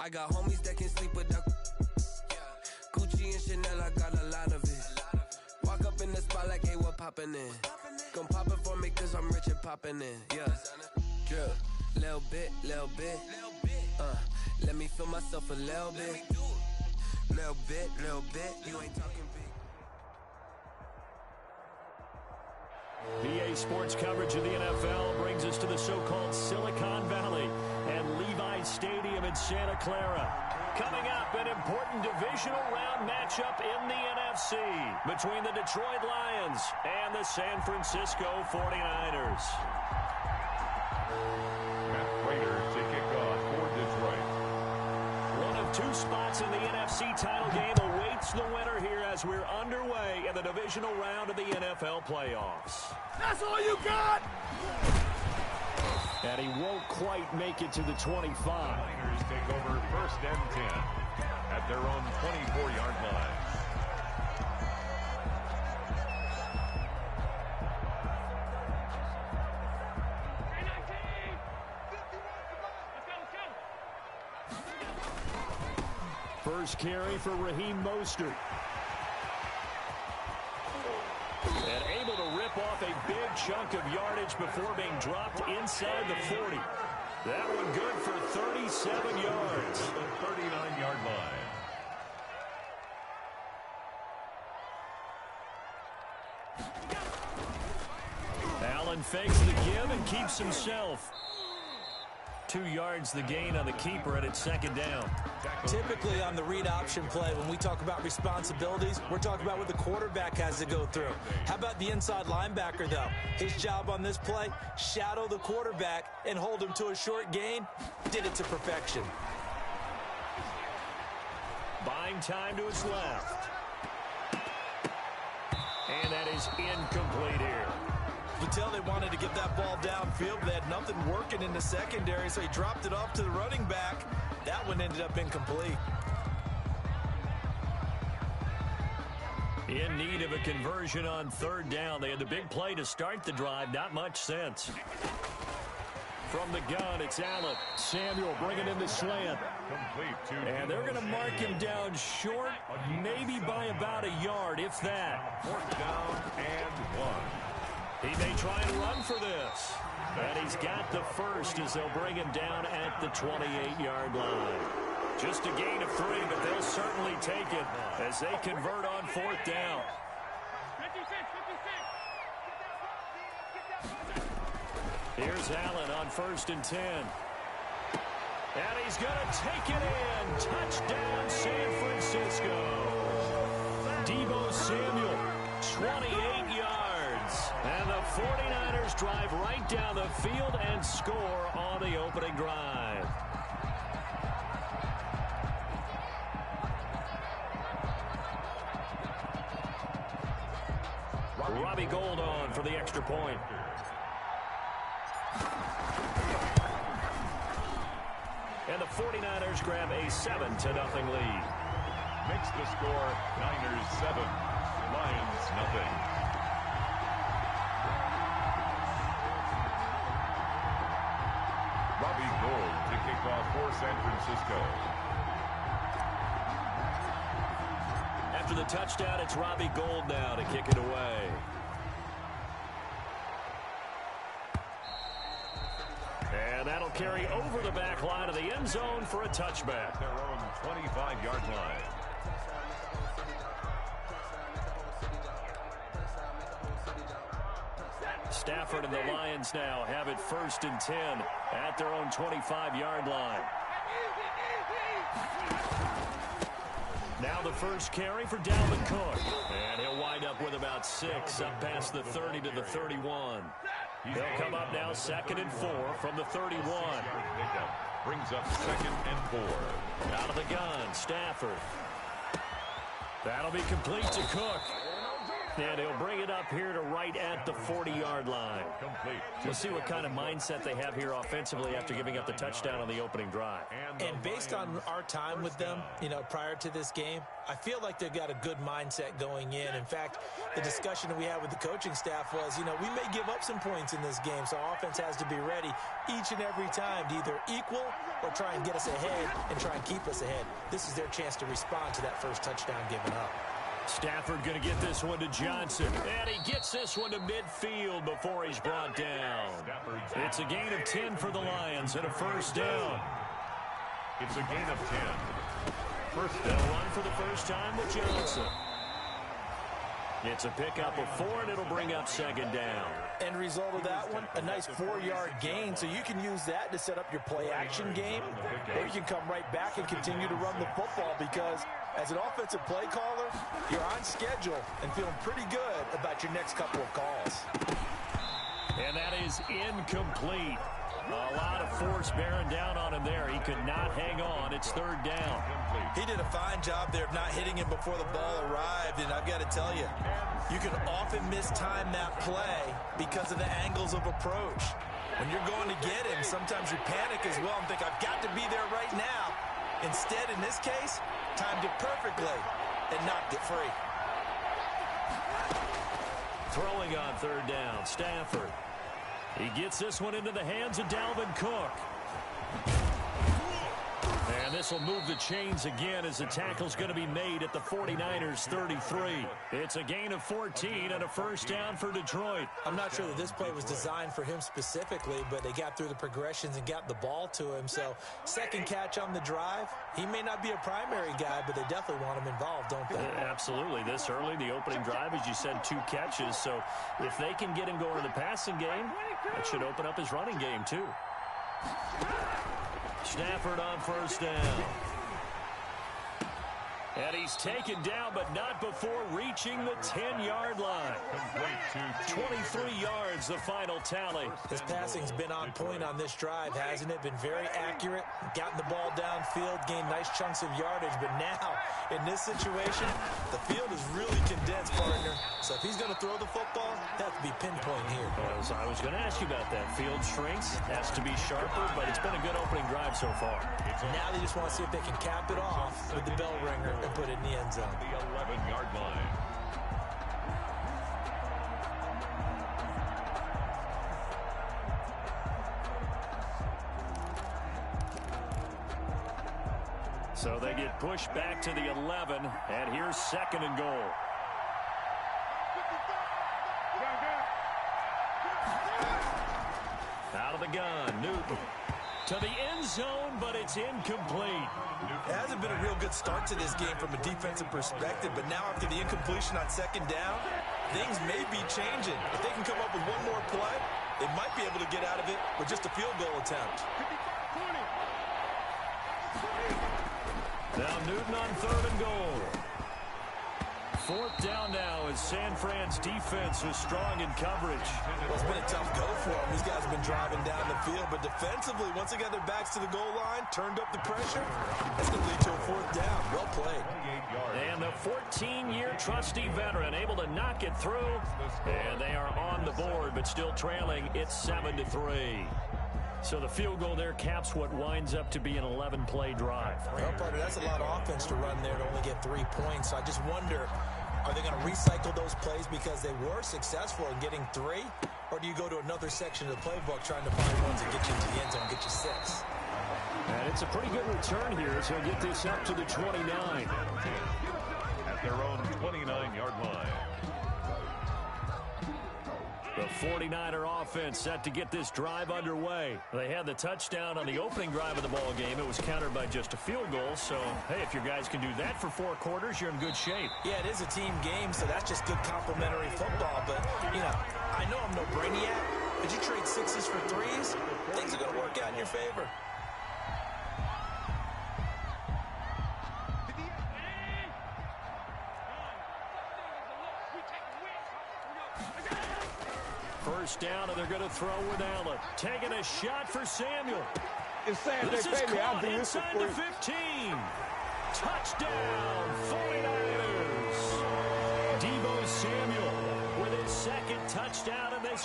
I got homies that can sleep without Gucci and Chanel, I got a lot of it. Walk up in the spot like, hey, what poppin' in? Gon' pop it for me cause I'm rich and poppin' in. Yeah, drip, little bit. Let me feel myself a little bit. Little bit, you ain't talking big. PA Sports coverage of the NFL brings us to the so-called Silicon Valley and Levi's Stadium in Santa Clara. Coming up, an important divisional round matchup in the NFC between the Detroit Lions and the San Francisco 49ers. Matt Prater to kick off for Detroit. One of two spots in the NFC title game awaits the winner here as we're underway in the divisional round of the NFL playoffs. That's all you got! And he won't quite make it to the 25. Niners take over 1st and 10 at their own 24-yard line. First carry for Raheem Mostert. And able to rip off a big chunk of yardage before being dropped inside the 40. That one good for 37 yards. The 39-yard line. Allen fakes the give and keeps himself. 2 yards the gain on the keeper, and it's second down. Typically on the read option play, when we talk about responsibilities, we're talking about what the quarterback has to go through. How about the inside linebacker, though? His job on this play, shadow the quarterback and hold him to a short gain. Did it to perfection. Buying time to his left. And that is incomplete here. You tell they wanted to get that ball downfield, but they had nothing working in the secondary, so he dropped it off to the running back. That one ended up incomplete. In need of a conversion on 3rd down. They had the big play to start the drive. Not much sense. From the gun, it's Allen. Samuel bringing in the slant. And they're going to mark him down short, maybe by about a yard, if that. 4th down and 1. He may try and run for this. And he's got the first as they'll bring him down at the 28-yard line. Just a gain of 3, but they'll certainly take it as they convert on 4th down. Here's Allen on 1st and 10. And he's going to take it in. Touchdown, San Francisco. Deebo Samuel, 28 yards. And the 49ers drive right down the field and score on the opening drive. Robbie Gould on for the extra point. And the 49ers grab a 7-0 lead. Makes the score Niners 7, Lions nothing. Robbie Gould to kick off for San Francisco. After the touchdown, it's Robbie Gould now to kick it away. And that'll carry over the back line of the end zone for a touchback. Their own 25-yard line. Stafford and the Lions now have it 1st and 10 at their own 25-yard line. Now the first carry for Dalvin Cook. And he'll wind up with about 6 up past the 30 to the 31. They'll come up now 2nd and 4 from the 31. Brings up 2nd and 4. Out of the gun, Stafford. That'll be complete to Cook. And he'll bring it up here to right at the 40-yard line. We'll see what kind of mindset they have here offensively after giving up the touchdown on the opening drive. And based on our time with them, prior to this game, I feel like they've got a good mindset going in. In fact, the discussion that we had with the coaching staff was, we may give up some points in this game, so our offense has to be ready each and every time to either equal or try and get us ahead and try and keep us ahead. This is their chance to respond to that first touchdown given up. Stafford going to get this one to Johnson. And he gets this one to midfield before he's brought down. It's a gain of 10 for the Lions and a first down. It's a gain of 10. First They'll down. run for the first time with Johnson. It's a pickup of 4, and it'll bring up second down. End result of that one, a nice 4-yard gain. So you can use that to set up your play-action game, or you can come right back and continue to run the football because as an offensive play caller, you're on schedule and feeling pretty good about your next couple of calls. And that is incomplete. A lot of force bearing down on him there. He could not hang on. It's third down. He did a fine job there of not hitting him before the ball arrived, and I've got to tell you, you can often mistime that play because of the angles of approach. When you're going to get him, sometimes you panic as well and think, I've got to be there right now. Instead, in this case, timed it perfectly and knocked it free. Throwing on third down, Stafford. He gets this one into the hands of Dalvin Cook. And this will move the chains again as the tackle's going to be made at the 49ers 33. It's a gain of 14 and a first down for Detroit. I'm not sure that this play was designed for him specifically, but they got through the progressions and got the ball to him. So second catch on the drive. He may not be a primary guy, but they definitely want him involved, don't they? Absolutely. This early, the opening drive, as you said, 2 catches. So if they can get him going in the passing game, that should open up his running game too. Stafford on first down. And he's taken down, but not before reaching the 10-yard line. 23 yards, the final tally. His passing's been on point on this drive, hasn't it? Been very accurate, gotten the ball downfield, gained nice chunks of yardage. But now, in this situation, the field is really condensed, partner. So if he's going to throw the football, that has to be pinpoint here. Well, I was going to ask you about that. Field shrinks, has to be sharper, but it's been a good opening drive so far. Now they just want to see if they can cap it off with the bell ringer and put it in the end zone. The 11-yard line. So they get pushed back to the 11, and here's second and goal. Out of the gun, Newton. To the end zone, but it's incomplete. It hasn't been a real good start to this game from a defensive perspective, but now after the incompletion on second down, things may be changing. If they can come up with one more play, they might be able to get out of it with just a field goal attempt. Now Newton on third and goal. Fourth down now as San Fran's defense was strong in coverage. Well, it's been a tough go for them. These guys have been driving down the field, but defensively, once they got their backs to the goal line, turned up the pressure, that's going to lead to a fourth down. Well played. And the 14-year trusty veteran able to knock it through, and they are on the board, but still trailing. It's 7-3. So the field goal there caps what winds up to be an 11-play drive. Well, partner, that's a lot of offense to run there to only get 3 points. So I just wonder, are they going to recycle those plays because they were successful in getting 3? Or do you go to another section of the playbook trying to find ones that get you into the end zone and get you 6? And it's a pretty good return here as he'll get this up to the 29. At their own 29-yard line. The 49er offense set to get this drive underway. They had the touchdown on the opening drive of the ball game. It was countered by just a field goal. So, hey, if your guys can do that for 4 quarters, you're in good shape. Yeah, it is a team game, so that's just good complementary football. But, I know I'm no brainiac, but you trade 6s for 3s, things are going to work out in your favor. First down, and they're going to throw with Allen. Taking a shot for Samuel. It's saying This they is pay me. I'll caught do this for inside the free. 15. Touchdown, 49ers. Deebo Samuel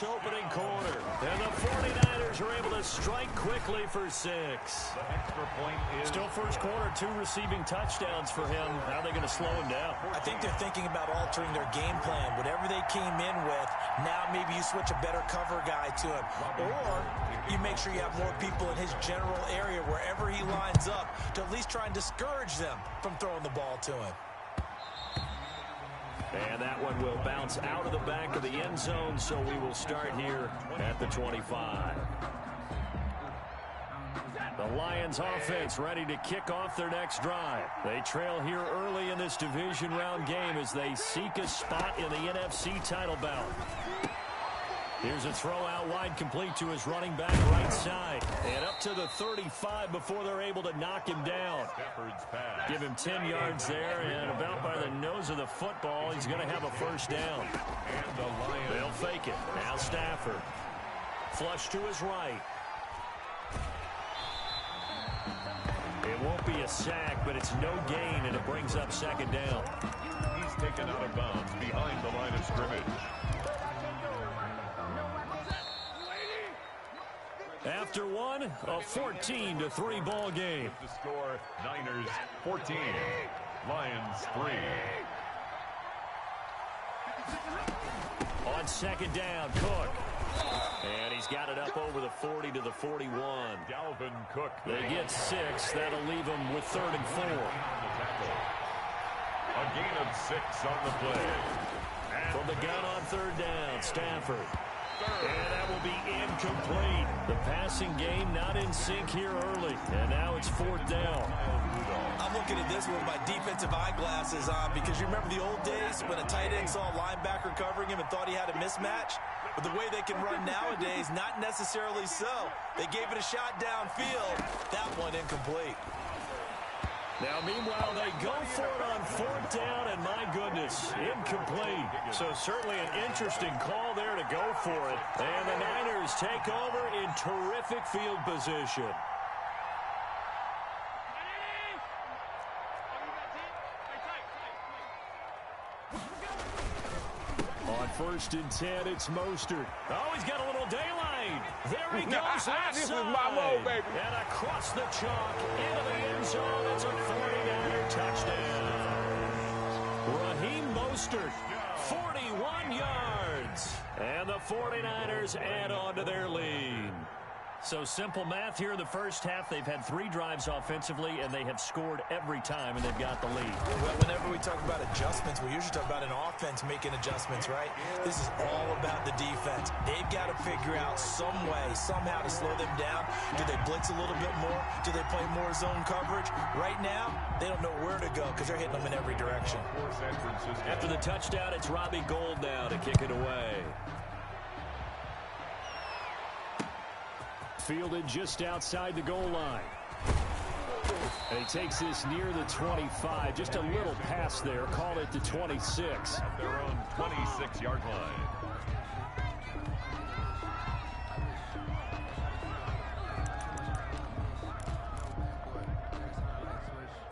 this opening quarter. And the 49ers are able to strike quickly for 6. The extra point is still first quarter, 2 receiving touchdowns for him. How are they going to slow him down? I think they're thinking about altering their game plan. Whatever they came in with, now maybe you switch a better cover guy to him. Or you make sure you have more people in his general area wherever he lines up to at least try and discourage them from throwing the ball to him. And that one will bounce out of the back of the end zone, so we will start here at the 25. The Lions offense ready to kick off their next drive. They trail here early in this division round game as they seek a spot in the NFC title bout. Here's a throw out wide, complete to his running back right side. And up to the 35 before they're able to knock him down. Give him 10 yards there, and about by the nose of the football, he's going to have a first down. They'll fake it. Now Stafford. Flush to his right. It won't be a sack, but it's no gain, and it brings up second down. He's taken out of bounds behind the line of scrimmage. After one, a 14-3 ball game. The score, Niners 14, Lions 3. On second down, Cook. And he's got it up over the 40 to the 41. Dalvin Cook. They get 6. That'll leave them with 3rd and 4. A gain of 6 on the play. From the gun on 3rd down, Stafford. And that will be incomplete. The passing game not in sync here early. And now it's 4th down. I'm looking at this with my defensive eyeglasses on because you remember the old days when a tight end saw a linebacker covering him and thought he had a mismatch? But the way they can run nowadays, not necessarily so. They gave it a shot downfield. That one incomplete. Now, meanwhile, they go for it on 4th down, and my goodness, incomplete. So certainly an interesting call there to go for it. And the Niners take over in terrific field position. On 1st and 10, it's Mostert. Oh, he's got a little daylight. There he goes left This side. is my mode, baby. And across the chalk into the end zone. It's a 49er touchdown. Raheem Mostert, 41 yards. And the 49ers add on to their lead. So simple math here in the first half. They've had 3 drives offensively, and they have scored every time, and they've got the lead. Well, whenever we talk about adjustments, we usually talk about an offense making adjustments, right? This is all about the defense. They've got to figure out some way, somehow to slow them down. Do they blitz a little bit more? Do they play more zone coverage? Right now, they don't know where to go because they're hitting them in every direction. After the touchdown, it's Robbie Gould now to kick it away. Fielded just outside the goal line. And he takes this near the 25. Just a little pass there. Call it the 26. At their own 26-yard line.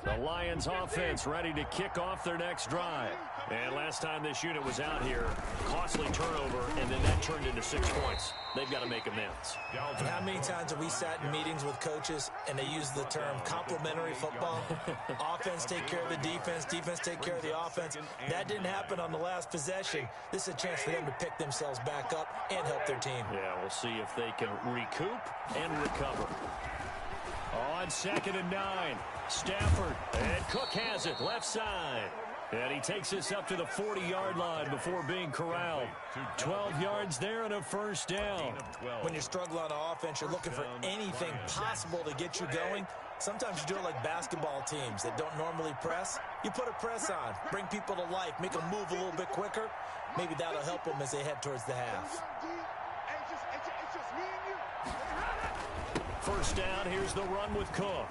The Lions offense ready to kick off their next drive. And last time this unit was out here, costly turnover, and then that turned into 6 points. They've got to make amends. And how many times have we sat in meetings with coaches and they use the term complementary football? Offense take care of the defense, defense take care of the offense. That didn't happen on the last possession. This is a chance for them to pick themselves back up and help their team. Yeah, we'll see if they can recoup and recover. On 2nd and 9, Stafford, and Cook has it left side. And he takes this up to the 40-yard line before being corralled. 12 yards there and a first down. When you're struggling on offense, you're looking for anything possible to get you going. Sometimes you do it like basketball teams that don't normally press. You put a press on, bring people to life, make them move a little bit quicker. Maybe that'll help them as they head towards the half. First down, here's the run with Cook.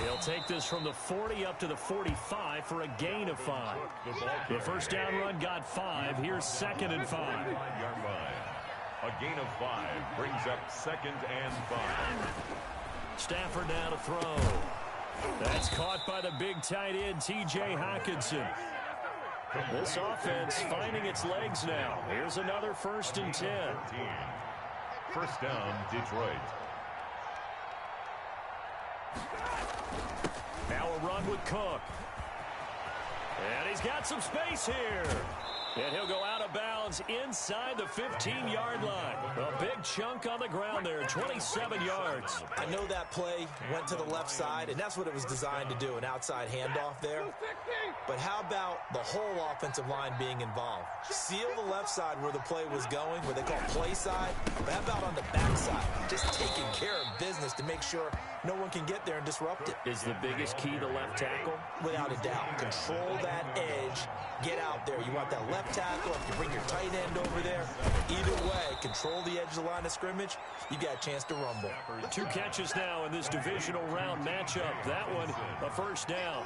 He'll take this from the 40 up to the 45 for a gain of 5. The first down run got 5. Here's 2nd and 5. A gain of 5 brings up 2nd and 5. Stafford now to throw. That's caught by the big tight end, T.J. Hockenson. This offense finding its legs now. Here's another 1st and 10. First down, Detroit. Now a run with Cook. And he's got some space here. And he'll go out of bounds inside the 15-yard line. A big chunk on the ground there, 27 yards. I know that play went to the left side, and that's what it was designed to do, an outside handoff there. But how about the whole offensive line being involved? Seal the left side where the play was going, where they call play side. But how about on the back side? Just taking care of business to make sure no one can get there and disrupt it. Is the biggest key the left tackle? Without a doubt. Control that edge. Get out there. You want that left tackle. If you bring your tight end over there, either way, control the edge of the line of scrimmage, you got a chance to rumble. 2 catches now in this divisional round matchup. That one, a 1st down.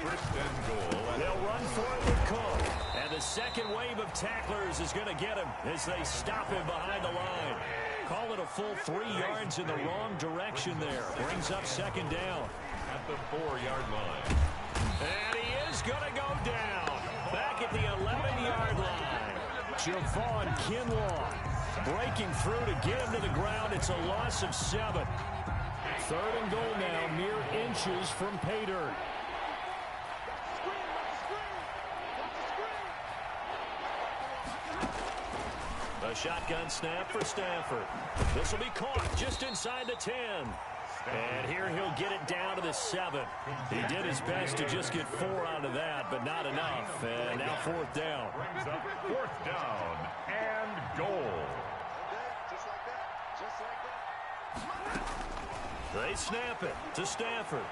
First and goal. They'll run for it with Cook. And the second wave of tacklers is going to get him as they stop him behind the line. Call it a full 3 yards in the wrong direction there. Brings up 2nd down. At the 4-yard line. And he is going to go down. Back at the 11-yard line. Javon Kinlaw breaking through to get him to the ground. It's a loss of 7. 3rd and goal now, mere inches from pay dirt. A shotgun snap for Stafford. This will be caught just inside the 10. And here he'll get it down to the 7. He did his best to just get 4 out of that, but not enough. And now 4th down. Brings up 4th down and goal. They snap it to Stafford.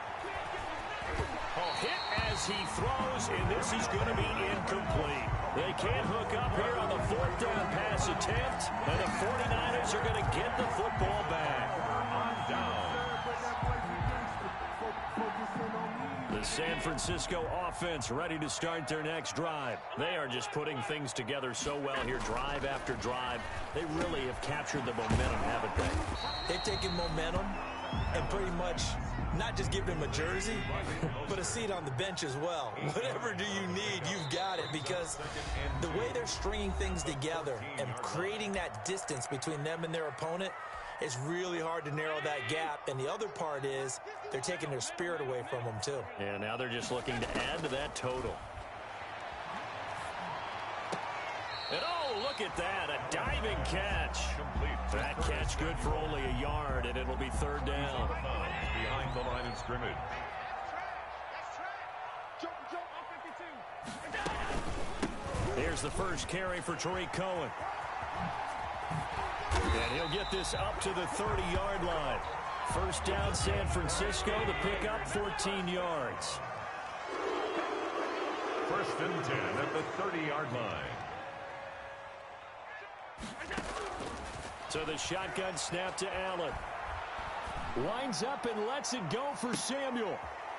A hit as he throws, and this is going to be incomplete. They can't hook up here on the 4th down pass attempt, and the 49ers are going to get the football back. On down. The San Francisco offense ready to start their next drive. They are just putting things together so well here, drive after drive. They really have captured the momentum, haven't they? They've taken momentum and pretty much not just give them a jersey, but a seat on the bench as well. Whatever do you need, you've got it, because the way they're stringing things together and creating that distance between them and their opponent, it's really hard to narrow that gap. And the other part is they're taking their spirit away from them, too. And now they're just looking to add to that total. And oh, look at that, a diving catch. That catch good for only a yard, and it'll be 3rd down. Behind the line of scrimmage. Here's the first carry for Tariq Cohen. And he'll get this up to the 30-yard line. 1st down, San Francisco. The pickup, 14 yards. 1st and 10 at the 30-yard line. So the shotgun snap to Allen. Winds up and lets it go for Samuel.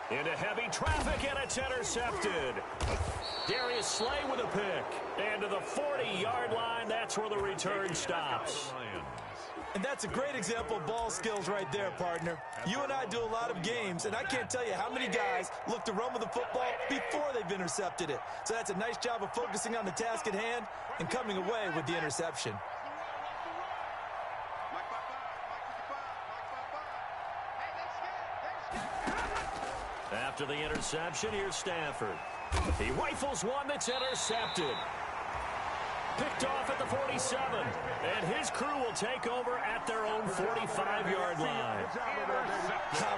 Into heavy traffic, and it's intercepted. Darius Slay with a pick. And to the 40-yard line, that's where the return stops. And that's a great example of ball skills right there, partner. You and I do a lot of games, and I can't tell you how many guys look to run with the football before they've intercepted it. So that's a nice job of focusing on the task at hand and coming away with the interception. After the interception, here's Stafford. He rifles one that's intercepted. Picked off at the 47. And his crew will take over at their own 45-yard line.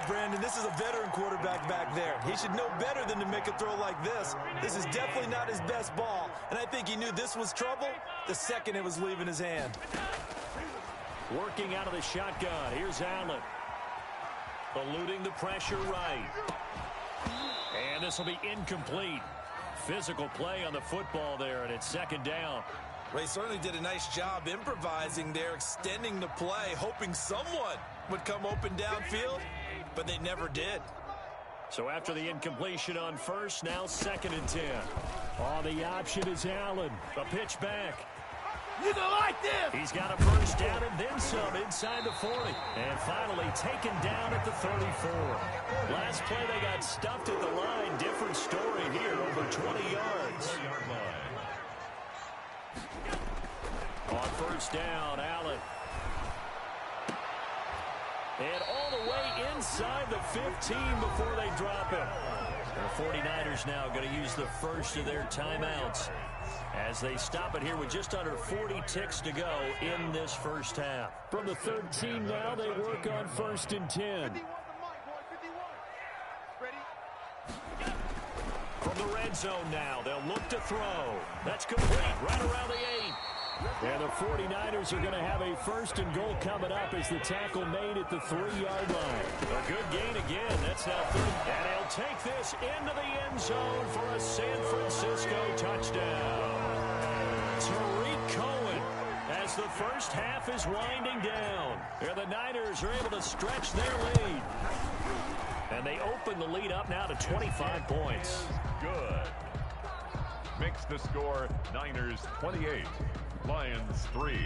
Brandon, this is a veteran quarterback back there. He should know better than to make a throw like this. This is definitely not his best ball. And I think he knew this was trouble the second it was leaving his hand. Working out of the shotgun. Here's Allen. Eluding the pressure right. And this will be incomplete. Physical play on the football there, and it's 2nd down. Ray certainly did a nice job improvising there, extending the play, hoping someone would come open downfield, but they never did. So after the incompletion on 1st, now 2nd and 10. Oh, the option is Allen. A pitch back. You don't like this. He's got a first down and then some inside the 40. And finally taken down at the 34. Last play they got stuffed at the line. Different story here, over 20 yards. On first down, Allen. And all the way inside the 15 before they drop it. The 49ers now going to use the first of their timeouts as they stop it here with just under 40 ticks to go in this first half. From the 13 now, they work on first and 10. From the red zone now, they'll look to throw. That's complete, right around the 8. And the 49ers are going to have a first and goal coming up as the tackle made at the 3-yard line. A good gain again. That's now 3. And he'll take this into the end zone for a San Francisco touchdown. Tariq Cohen as the first half is winding down. And the Niners are able to stretch their lead. And they open the lead up now to 25 points. Good. Makes the score Niners 28. Lions 3.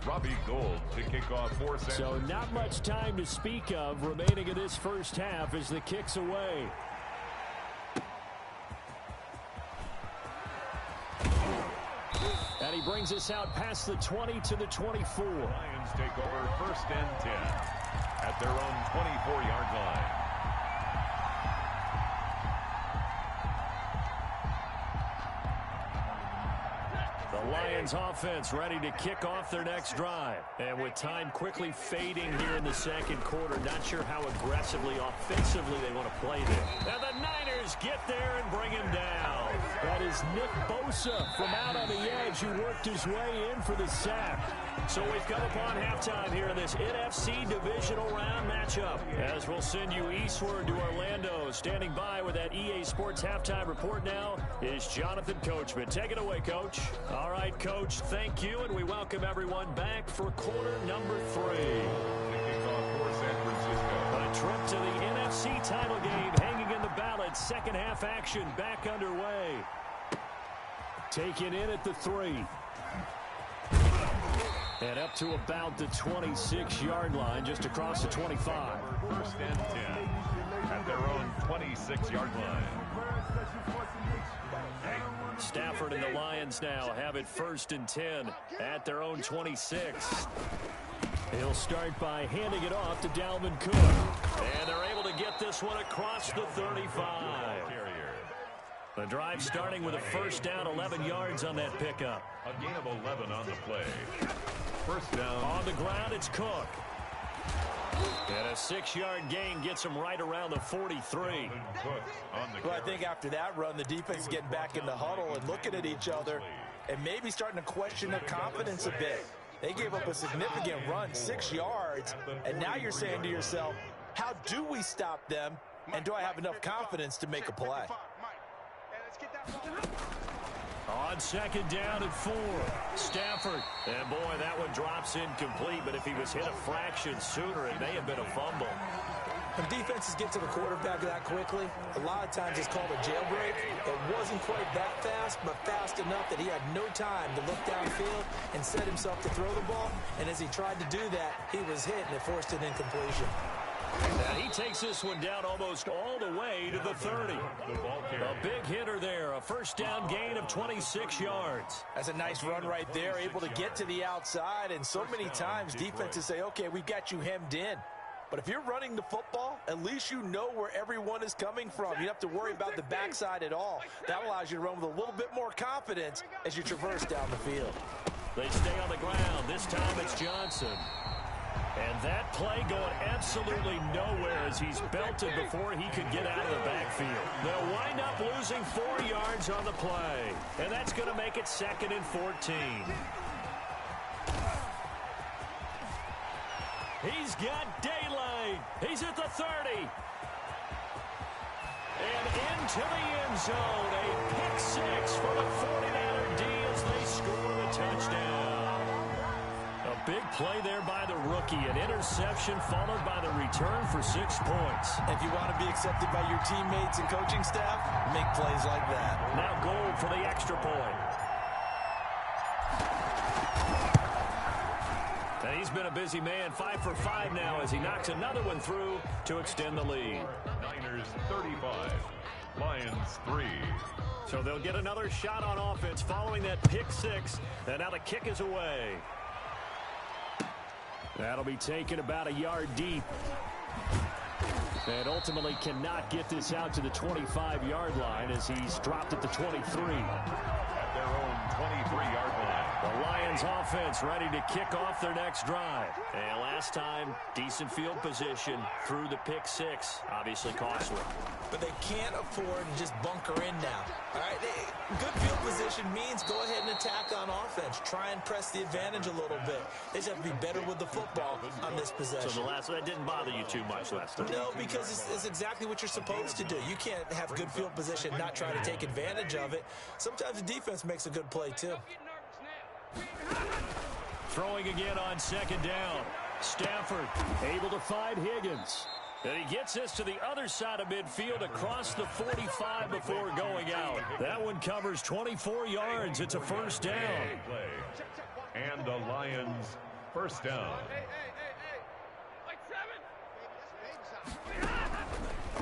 Robbie Gould to kick off for San So not much time to speak of remaining in this first half as the kick's away. And he brings us out past the 20 to the 24. Lions take over first and 10 at their own 24-yard line. Lions offense ready to kick off their next drive. And with time quickly fading here in the second quarter, not sure how aggressively, offensively they want to play this. And the Niners get there and bring him down. That is Nick Bosa from out on the edge who worked his way in for the sack. So we've come upon halftime here in this NFC divisional round matchup. As we'll send you eastward to Orlando. Standing by with that EA Sports halftime report now is Jonathan Coachman. Take it away, Coach. All right, Coach, thank you, and we welcome everyone back for quarter number 3. A trip to the NFC title game hanging in the balance. Second half action back underway. Taken in at the 3. And up to about the 26-yard line, just across the 25. First and 10 at their own 26-yard line. Stafford and the Lions now have it first and 10 at their own 26. He'll start by handing it off to Dalvin Cook. And they're able to get this one across the 35. The drive starting with a first down, 11 yards on that pickup. A gain of 11 on the play. First down. On the ground, it's Cook. And a 6-yard gain gets him right around the 43. Well, I think after that run, the defense is getting back in the huddle and looking at each other and maybe starting to question their confidence a bit. They gave up a significant run, 6 yards, and now you're saying to yourself, how do we stop them, and do I have enough confidence to make a play? On second down at 4, Stafford. And boy, that one drops incomplete, but if he was hit a fraction sooner, it may have been a fumble. When defenses get to the quarterback that quickly, a lot of times it's called a jailbreak. It wasn't quite that fast, but fast enough that he had no time to look downfield and set himself to throw the ball. And as he tried to do that, he was hit, and it forced an incompletion. And he takes this one down almost all the way to the 30. A big hitter there, a first down gain of 26 yards. That's a nice run right there, able to get to the outside, and so many times defenses say, okay, we've got you hemmed in. But if you're running the football, at least you know where everyone is coming from. You don't have to worry about the backside at all. That allows you to run with a little bit more confidence as you traverse down the field. They stay on the ground. This time it's Johnson. And that play going absolutely nowhere as he's belted before he could get out of the backfield. They'll wind up losing 4 yards on the play. And that's going to make it 2nd and 14. He's got daylight. He's at the 30. And into the end zone. A pick 6 for the 49er D as they score the touchdown. A big play there by the rookie. An interception followed by the return for 6 points. If you want to be accepted by your teammates and coaching staff, make plays like that. Now Gould for the extra point. And he's been a busy man, 5 for 5 now as he knocks another one through to extend the lead. Niners 35, Lions 3. So they'll get another shot on offense following that pick six. And now the kick is away. That'll be taken about a yard deep. And ultimately cannot get this out to the 25-yard line as he's dropped at the 23. At their own 23-yard line. The Lions offense ready to kick off their next drive. And last time, decent field position through the pick six. Obviously costly. But they can't afford to just bunker in now. All right, good field position means go ahead and attack on offense. Try and press the advantage a little bit. They just have to be better with the football on this possession. So that didn't bother you too much last time? No, because it's exactly what you're supposed to do. You can't have good field position, not try to take advantage of it. Sometimes the defense makes a good play, too. Throwing again on second down. Stafford able to find Higgins. And he gets this to the other side of midfield across the 45 before going out. That one covers 24 yards. It's a first down. And the Lions first down.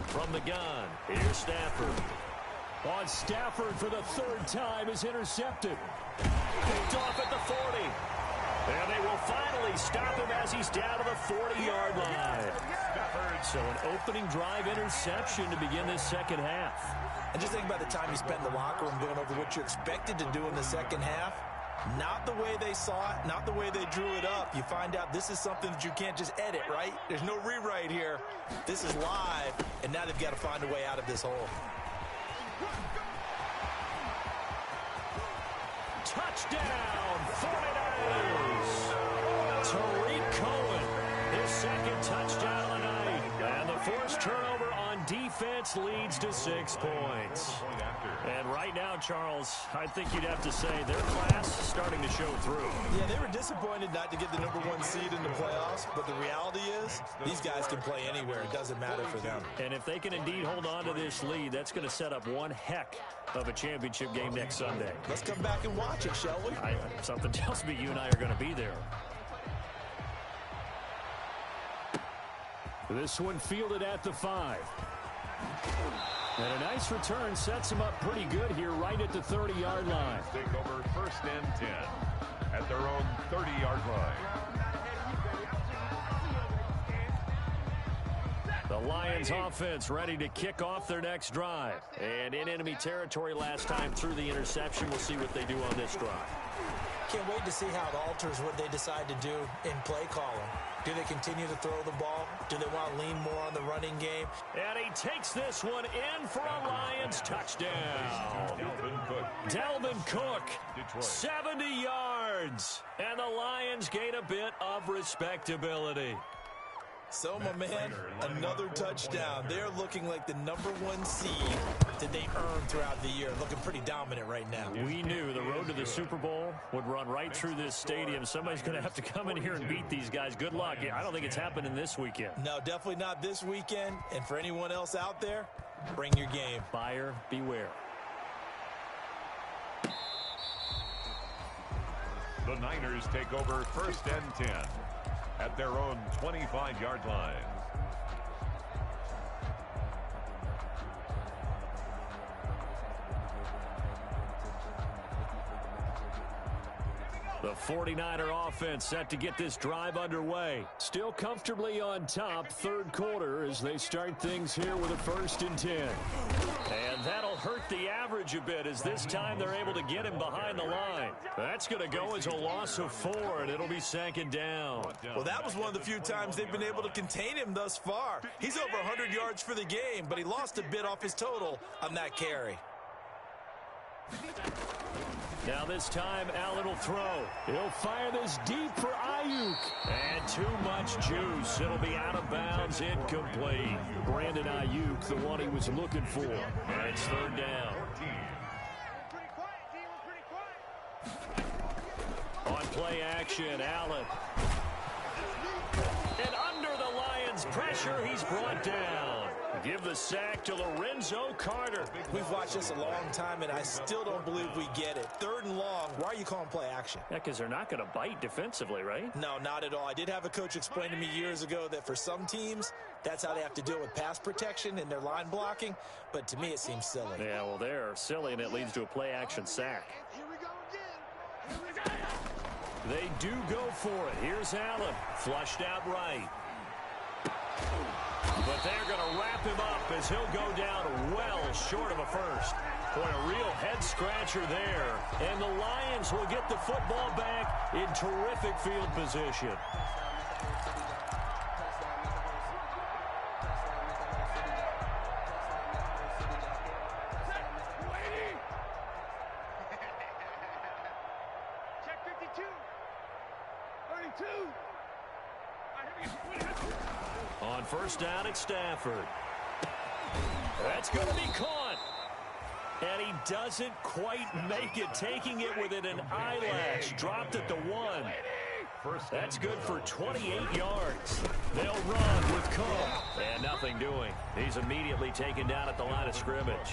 From the gun, here's Stafford. On Stafford for the third time is intercepted. Picked off at the 40. And they will finally stop him as he's down to the 40-yard line. So an opening drive interception to begin this second half. And just think about the time you spent in the locker room going over what you expected to do in the second half. Not the way they saw it, not the way they drew it up. You find out this is something that you can't just edit, right? There's no rewrite here. This is live, and now they've got to find a way out of this hole. Touchdown, 49ers. Tariq Cohen, his second touchdown of the night. And the forced turnover on defense leads to 6 points. And right now, Charles, I think you'd have to say their class is starting to show through. Yeah, they were disappointed not to get the #1 seed in the playoffs, but the reality is these guys can play anywhere. It doesn't matter for them. And if they can indeed hold on to this lead, that's going to set up one heck of a championship game next Sunday. Let's come back and watch it, shall we? Something tells me you and I are going to be there. This one fielded at the 5. And a nice return sets him up pretty good here right at the 30-yard line. Take over first and 10 at their own 30-yard line. The Lions offense ready to kick off their next drive. And in enemy territory last time through the interception. We'll see what they do on this drive. Can't wait to see how it alters what they decide to do in play calling. Do they continue to throw the ball? Do they want to lean more on the running game? And he takes this one in for a Lions touchdown. Dalvin Cook, 70 yards. And the Lions gain a bit of respectability. So, my man, another touchdown. They're looking like the #1 seed that they earned throughout the year. Looking pretty dominant right now. We knew the road to the Super Bowl would run right through this stadium. Somebody's going to have to come in here and beat these guys. Good luck. I don't think it's happening this weekend. No, definitely not this weekend. And for anyone else out there, bring your game. Buyer beware. The Niners take over first and 10 at their own 25-yard line. The 49er offense set to get this drive underway. Still comfortably on top, third quarter as they start things here with a first and 10. And that'll hurt the average a bit as this time they're able to get him behind the line. That's going to go as a loss of 4, and it'll be second down. Well, that was one of the few times they've been able to contain him thus far. He's over 100 yards for the game, but he lost a bit off his total on that carry. Now this time, Allen will throw. He'll fire this deep for Ayuk. And too much juice. It'll be out of bounds, incomplete. Brandon Ayuk, the one he was looking for. And it's third down. On play action, Allen. And under the Lions' pressure, he's brought down. Give the sack to Lorenzo Carter. We've watched this a long time, and I still don't believe we get it. 3rd and long, why are you calling play action? Yeah, because they're not going to bite defensively, right? No, not at all. I did have a coach explain to me years ago that for some teams, that's how they have to deal with pass protection and their line blocking, but to me it seems silly. Yeah, well, they're silly, and it leads to a play action sack. They do go for it. Here's Allen, flushed out right. But they're going to wrap him up as he'll go down well short of a first. Boy, a real head-scratcher there. And the Lions will get the football back in terrific field position. Check 52. 32. On first down, it's Stafford. That's going to be caught. And he doesn't quite make it, taking it within an eyelash. Dropped at the 1. That's good for 28 yards. They'll run with Cook. And nothing doing. He's immediately taken down at the line of scrimmage.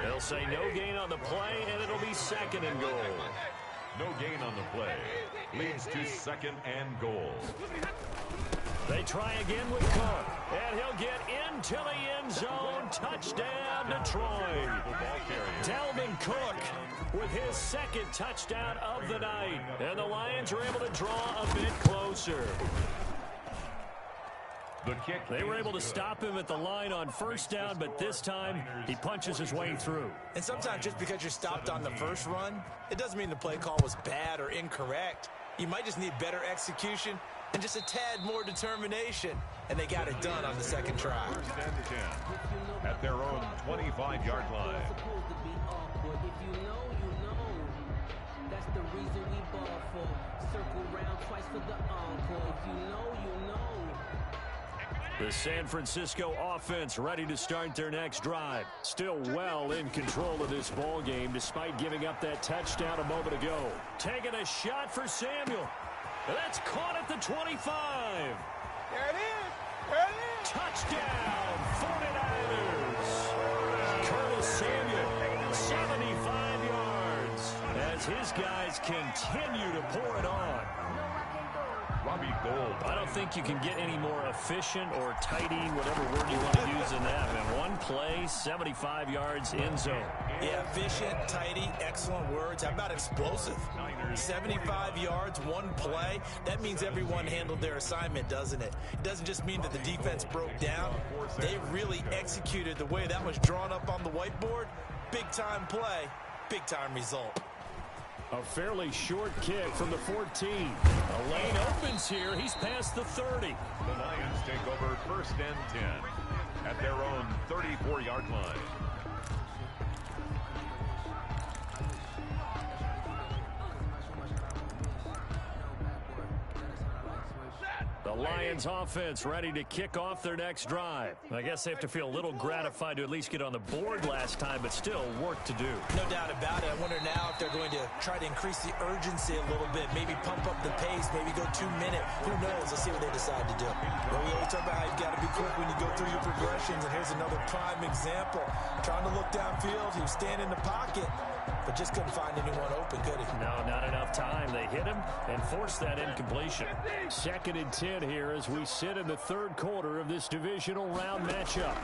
They'll say no gain on the play, and it'll be 2nd and goal. No gain on the play. Leads to 2nd and goal. They try again with Cook, and he'll get into the end zone. Touchdown, Detroit. Dalvin Cook with his 2nd touchdown of the night. And the Lions are able to draw a bit closer. The kick. They were able to stop him at the line on first down, but this time he punches his way through. And sometimes just because you're stopped on the first run, it doesn't mean the play call was bad or incorrect. You might just need better execution and just a tad more determination. And they got it done on the 2nd try. 1st and 10 at their own 25-yard line. That's the reason we ball for. Circle round twice for the encore. If you know, you know. The San Francisco offense ready to start their next drive. Still well in control of this ball game despite giving up that touchdown a moment ago. Taking a shot for Samuel. That's caught at the 25. There it is. There it is. Touchdown, 49ers. Curtis Samuel, 75 yards. As his guys continue to pour it on. Robbie Gould. I don't think you can get any more efficient or tidy, whatever word you want to use in that. Man, one play, 75 yards, end zone. Yeah, efficient, tidy, excellent words. How about explosive? 75 yards, one play. That means everyone handled their assignment, doesn't it? It doesn't just mean that the defense broke down. They really executed the way that was drawn up on the whiteboard. Big-time play, big-time result. A fairly short kick from the 14. A lane opens here. He's past the 30. The Lions take over 1st and 10 at their own 34-yard line. The Lions offense ready to kick off their next drive. I guess they have to feel a little gratified to at least get on the board last time, but still work to do. No doubt about it. I wonder now if they're going to try to increase the urgency a little bit, maybe pump up the pace, maybe go 2 minute. Who knows? Let's see what they decide to do. Well, we always talk about how you've got to be quick when you go through your progressions, and here's another prime example. Trying to look downfield, he was standing in the pocket, but just couldn't find anyone open, could he? No, not enough time. They hit him and forced that incompletion. 2nd and 10 here as we sit in the 3rd quarter of this divisional round matchup.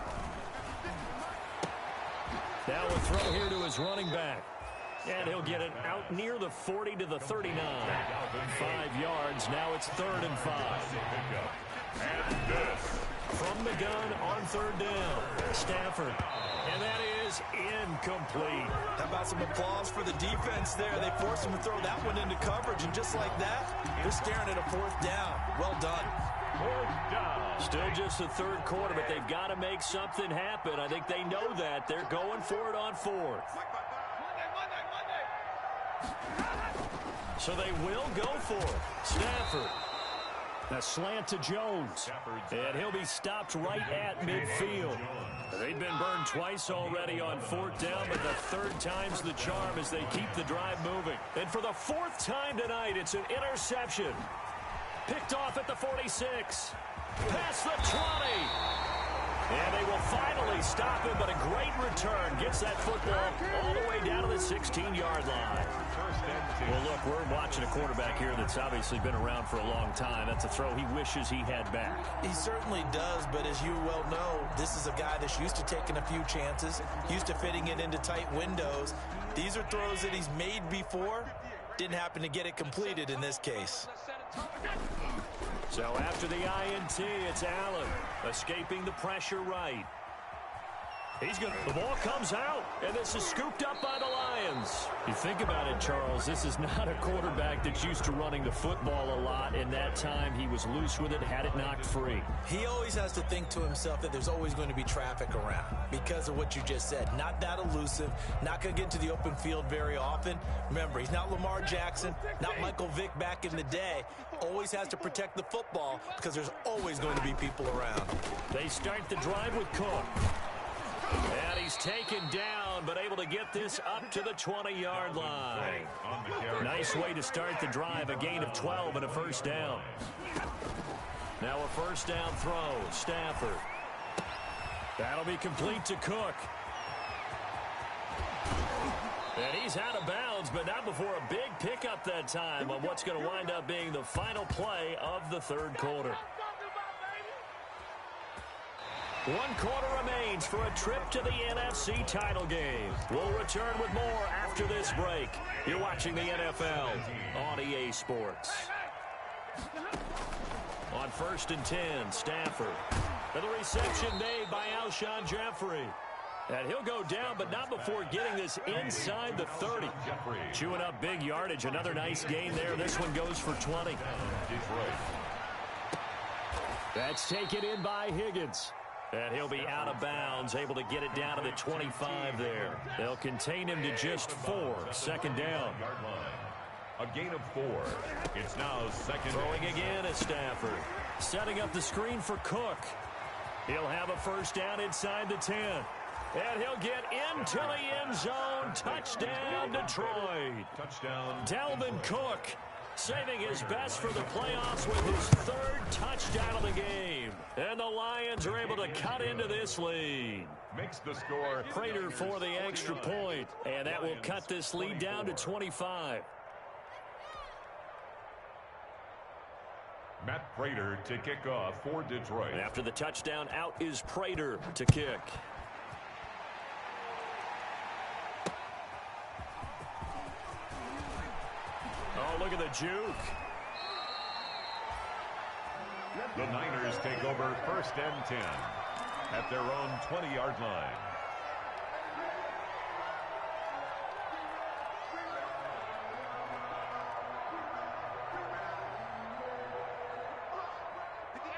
Now a throw here to his running back. And he'll get it out near the 40 to the 39. 5 yards. Now it's 3rd and 5. And this. From the gun on 3rd down. Stafford. And that is incomplete. How about some applause for the defense there? They forced him to throw that one into coverage, and just like that, they're staring at a 4th down. Well done. 4th down. Still just the 3rd quarter, but they've got to make something happen. I think they know that. They're going for it on 4th. So they will go for it. Stafford. A slant to Jones. And he'll be stopped right at midfield. They've been burned twice already on 4th down, but the 3rd time's the charm as they keep the drive moving. And for the 4th time tonight, it's an interception. Picked off at the 46. Past the 20. And they will finally stop him, but a great return. Gets that football all the way down to the 16-yard line. Well, look, we're watching a quarterback here that's obviously been around for a long time. That's a throw he wishes he had back. He certainly does, but as you well know, this is a guy that's used to taking a few chances, used to fitting it into tight windows. These are throws that he's made before. Didn't happen to get it completed in this case. So after the INT, it's Allen escaping the pressure right. The ball comes out, and this is scooped up by the Lions. You think about it, Charles, this is not a quarterback that's used to running the football a lot, and that time he was loose with it, had it knocked free. He always has to think to himself that there's always going to be traffic around because of what you just said. Not that elusive, not going to get into the open field very often. Remember, he's not Lamar Jackson, not Michael Vick back in the day. Always has to protect the football because there's always going to be people around. They start the drive with Cook. And he's taken down, but able to get this up to the 20-yard line. Nice way to start the drive, a gain of 12 and a first down. Now a first down throw, Stafford. That'll be complete to Cook. And he's out of bounds, but not before a big pickup that time on what's going to wind up being the final play of the third quarter. 1 quarter remains for a trip to the NFC title game. We'll return with more after this break. You're watching the NFL on EA Sports. On 1st and 10, Stafford. And the reception made by Alshon Jeffrey. And he'll go down, but not before getting this inside the 30. Chewing up big yardage. Another nice gain there. This one goes for 20. That's taken in by Higgins. And he'll be out of bounds, able to get it down to the 25 there. They'll contain him to just 4. Second down. A gain of 4. It's now second. Throwing again is Stafford. Setting up the screen for Cook. He'll have a first down inside the 10. And he'll get into the end zone. Touchdown, Detroit. Touchdown. Dalvin Cook saving his best for the playoffs with his 3rd touchdown of the game. And the Lions are able to cut into this lead. Makes the score. Prater for the extra point. And that will cut this lead down to 25. Matt Prater to kick off for Detroit. After the touchdown, out is Prater to kick. Oh, look at the juke. The Niners take over 1st and 10 at their own 20-yard line.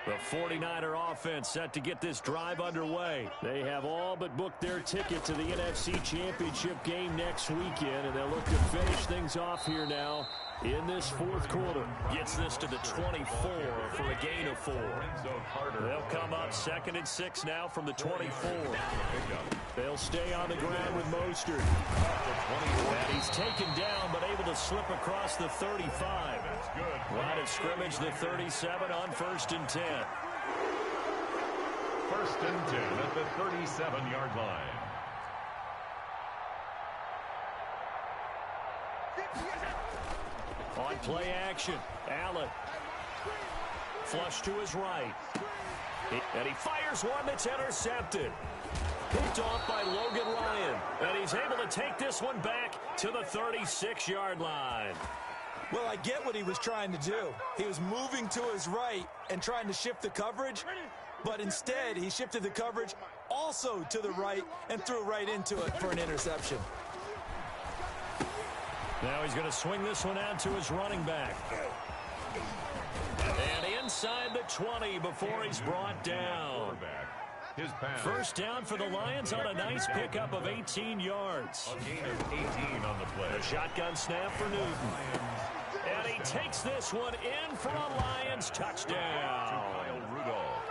The 49er offense set to get this drive underway. They have all but booked their ticket to the NFC Championship game next weekend, and they'll look to finish things off here now in this 4th quarter. Gets this to the 24 for a gain of 4. They'll come up 2nd and 6 now from the 24. They'll stay on the ground with Mostert. And he's taken down, but able to slip across the 35. Line of scrimmage, the 37 on 1st and 10. 1st and 10 at the 37-yard line. On play action, Allen. Flush to his right. And he fires one that's intercepted. Picked off by Logan Ryan. And he's able to take this one back to the 36-yard line. Well, I get what he was trying to do. He was moving to his right and trying to shift the coverage, but instead he shifted the coverage also to the right and threw right into it for an interception. Now he's going to swing this one out to his running back. And inside the 20 before he's brought down. First down for the Lions on a nice pickup of 18 yards. A gain of 18 on the play. A shotgun snap for Newton. And he takes this one in for a Lions touchdown.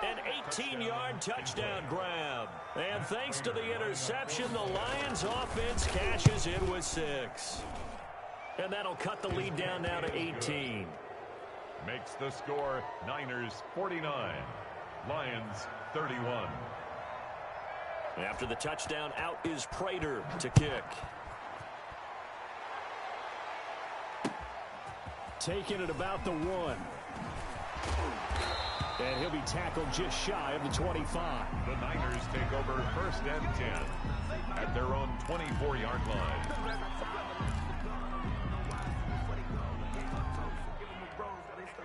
An 18-yard touchdown grab. And thanks to the interception, the Lions offense cashes in with 6. And that'll cut the lead down now to 18. Makes the score Niners 49, Lions 31. After the touchdown, out is Prater to kick. Taking it about the 1. And he'll be tackled just shy of the 25. The Niners take over 1st and 10 at their own 24-yard line.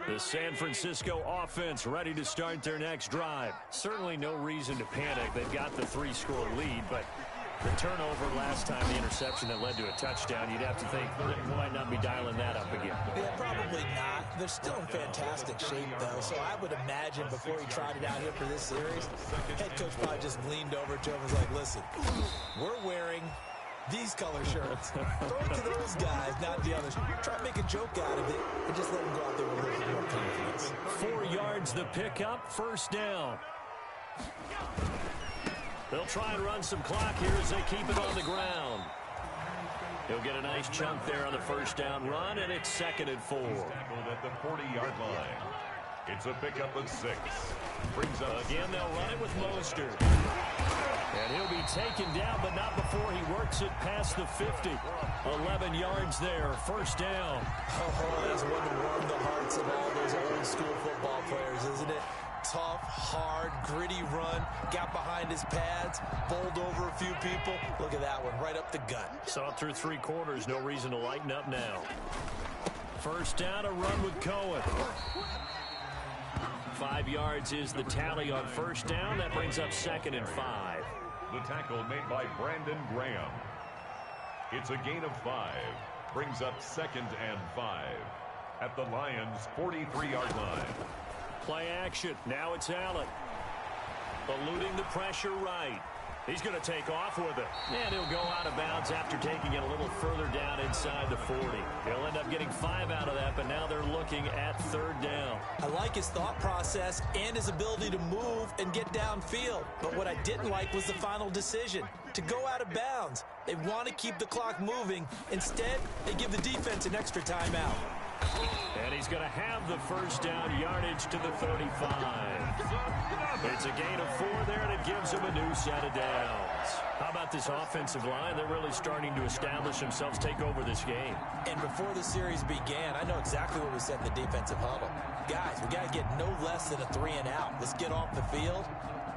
The San Francisco offense ready to start their next drive. Certainly no reason to panic. They've got the 3-score lead, but the turnover last time, the interception that led to a touchdown, you'd have to think they might not be dialing that up again. Yeah, probably not. They're still in fantastic shape, though, so I would imagine before he tried it out here for this series, head coach probably just leaned over to him and was like, listen, we're wearing these color shirts. Throw it to those guys, not the others. Try to make a joke out of it and just let them go out there with a little bit more confidence. 4 yards the pickup, 1st down. They'll try and run some clock here as they keep it on the ground. He'll get a nice chunk there on the 1st down run, and it's 2nd and 4. Tackled at the 40-yard line. It's a pickup of 6. Brings up again. They'll run it with Mostert. And he'll be taken down, but not before he works it past the 50. 11 yards there, 1st down. Oh, that's one to warm the hearts of all those old school football players, isn't it? Tough, hard, gritty run, got behind his pads, bowled over a few people. Look at that one, right up the gut. Saw it through 3 quarters, no reason to lighten up now. 1st down, a run with Cohen. 5 yards is the tally on 1st down. That brings up 2nd and 5. The tackle made by Brandon Graham. It's a gain of 5. Brings up 2nd and 5 at the Lions' 43-yard line. Play action. Now it's Allen. Eluding the pressure right. He's going to take off with it. And he'll go out of bounds after taking it a little further down inside the 40. He'll end up getting 5 out of that, but now they're looking at 3rd down. I like his thought process and his ability to move and get downfield. But what I didn't like was the final decision, to go out of bounds. They want to keep the clock moving. Instead, they give the defense an extra timeout. And he's going to have the 1st down yardage to the 35. It's a gain of 4 there, and it gives him a new set of downs. How about this offensive line? They're really starting to establish themselves, take over this game. And before the series began, I know exactly what we said in the defensive huddle. Guys, we got to get no less than a 3 and out. Let's get off the field.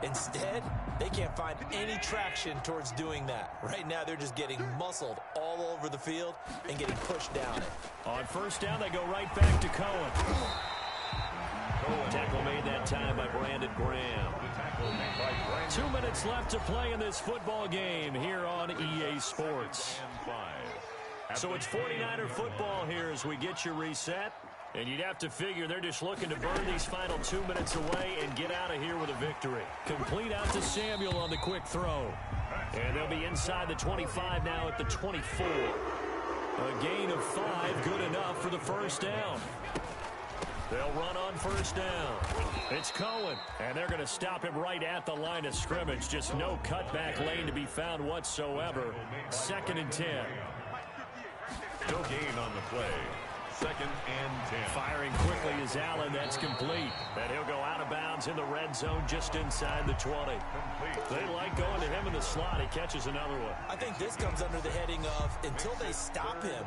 Instead, they can't find any traction towards doing that. Right now, they're just getting muscled all over the field and getting pushed down it. On 1st down, they go right back to Cohen. Tackle made that time by Brandon Graham. 2 minutes left to play in this football game here on EA Sports. So it's 49er football here as we get you reset. And you'd have to figure they're just looking to burn these final 2 minutes away and get out of here with a victory. Complete out to Samuel on the quick throw. And they'll be inside the 25 now at the 24. A gain of 5, good enough for the 1st down. They'll run on 1st down. It's Cohen, and they're going to stop him right at the line of scrimmage. Just no cutback lane to be found whatsoever. 2nd and 10. No gain on the play. 2nd and 10. Firing quickly is Allen. That's complete. And he'll go out of bounds in the red zone just inside the 20. They like going to him in the slot. He catches another one. I think this comes under the heading of until they stop him,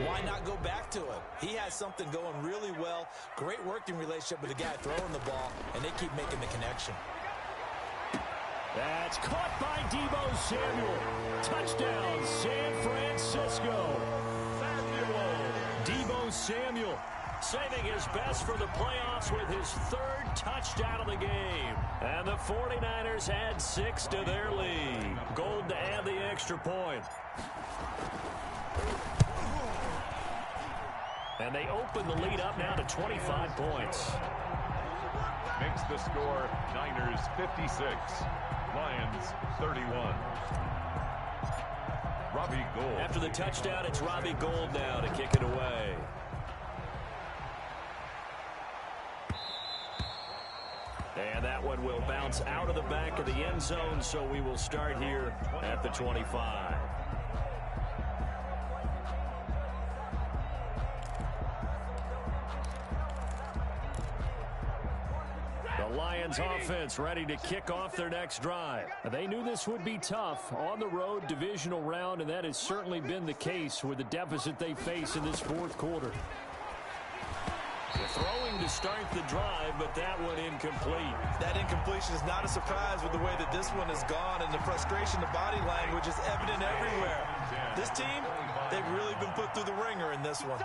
why not go back to him? He has something going really well. Great working relationship with the guy throwing the ball, and they keep making the connection. That's caught by Deebo Samuel. Touchdown, San Francisco. Deebo Samuel saving his best for the playoffs with his 3rd touchdown of the game. And the 49ers add 6 to their lead. Gold to add the extra point. And they open the lead up now to 25 points. Makes the score Niners 56, Lions 31. Robbie Gould. After the touchdown, it's Robbie Gould now to kick it away. And that one will bounce out of the back of the end zone, so we will start here at the 25. The The Lions offense ready to kick off their next drive. They knew this would be tough on the road divisional round, and that has certainly been the case with the deficit they face in this fourth quarter. Throwing to start the drive, but that one incomplete. That incompletion is not a surprise with the way that this one has gone, and the frustration, the body language is evident everywhere. This team, they've really been put through the ringer in this one.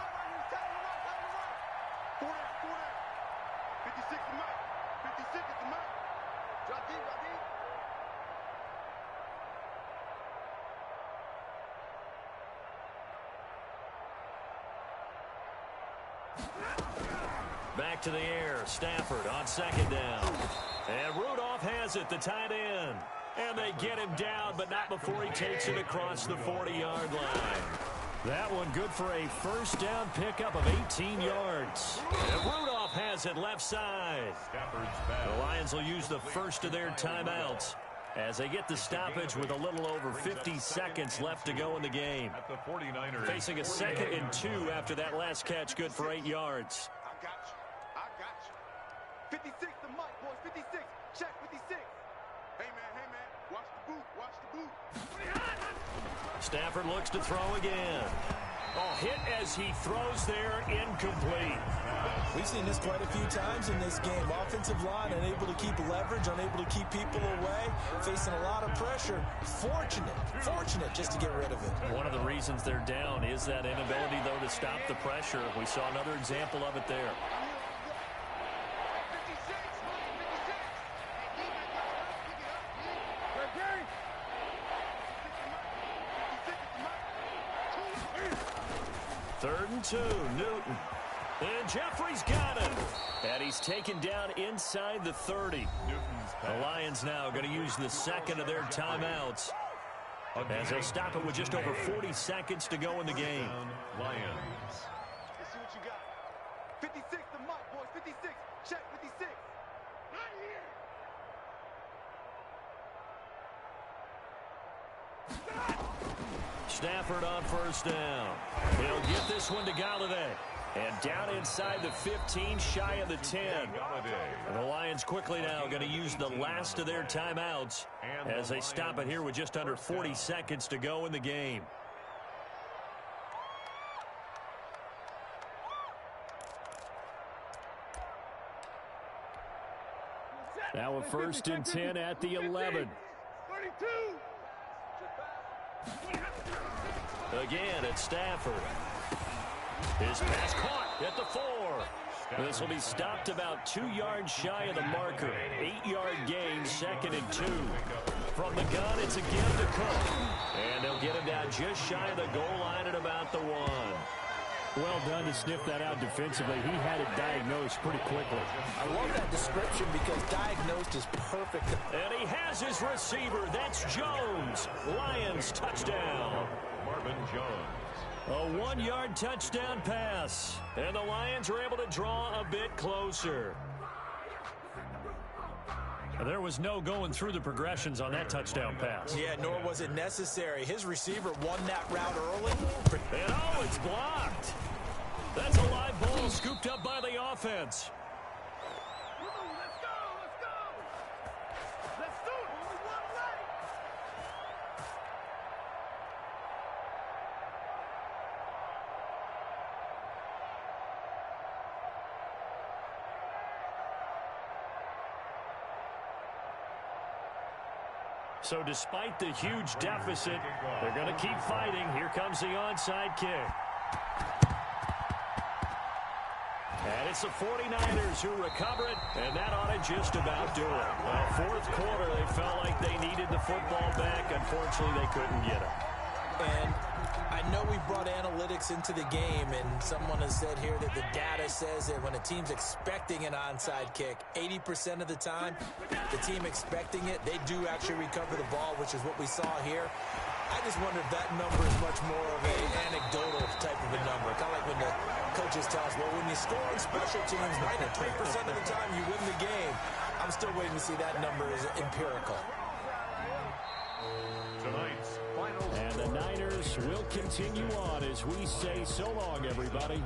Back to the air. Stafford on second down. And Rudolph has it, the tight end. And they get him down, but not before he takes it across the 40-yard line. That one good for a first down pickup of 18 yards. And Rudolph has it left side. The Lions will use the first of their timeouts as they get the stoppage with a little over 50 seconds left to go in the game. Facing a 2nd and 2 after that last catch, good for 8 yards. I got you. 56 the mic, boys. 56. Check 56. Hey, man. Watch the boot. Stafford looks to throw again. Oh, hit as he throws there, incomplete. We've seen this quite a few times in this game. Offensive line unable to keep leverage, unable to keep people away, facing a lot of pressure. Fortunate just to get rid of it. One of the reasons they're down is that inability, though, to stop the pressure. We saw another example of it there. Third and 2, Newton. And Jeffrey's got him. And he's taken down inside the 30. The Lions now going to use the second of their timeouts as they'll stop it with just over 40 seconds to go in the game. Lions. Let's see what you got. 56 the mic, boys. 56. Check 56. Right here. Stafford on first down. He'll get this one to Galladay. And down inside the 15, shy of the 10. And the Lions quickly now going to use the last of their timeouts as they stop it here with just under 40 seconds to go in the game. Now a 1st and 10 at the 11. 32. Again, it's Stafford. His pass caught at the 4. This will be stopped about 2 yards shy of the marker. 8-yard gain, 2nd and 2. From the gun, it's again to Cook. And they'll get him down just shy of the goal line at about the 1. Well done to sniff that out defensively. He had it diagnosed pretty quickly. I love that description because diagnosed is perfect. And he has his receiver. That's Jones. Lions touchdown. Marvin Jones. A 1-yard touchdown pass. And the Lions are able to draw a bit closer. There was no going through the progressions on that touchdown pass. Yeah, nor was it necessary. His receiver won that route early. And oh, it's blocked. That's a live ball scooped up by the offense. Let's go. Let's do it. Only one way. So despite the huge deficit, they're going to keep fighting. Here comes the onside kick. And it's the 49ers who recover it, and that ought to just about do it. Fourth quarter, they felt like they needed the football back. Unfortunately, they couldn't get it. And I know we brought analytics into the game, and someone has said here that the data says that when a team's expecting an onside kick, 80% of the time, the team expecting it, they do actually recover the ball, which is what we saw here. I just wonder if that number is much more of an anecdotal type of a number. Kind of like when the coaches tell us, well, when you score on special teams, 93% of the time you win the game. I'm still waiting to see that number is empirical. Tonight's final And the Niners will continue on as we say so long, everybody.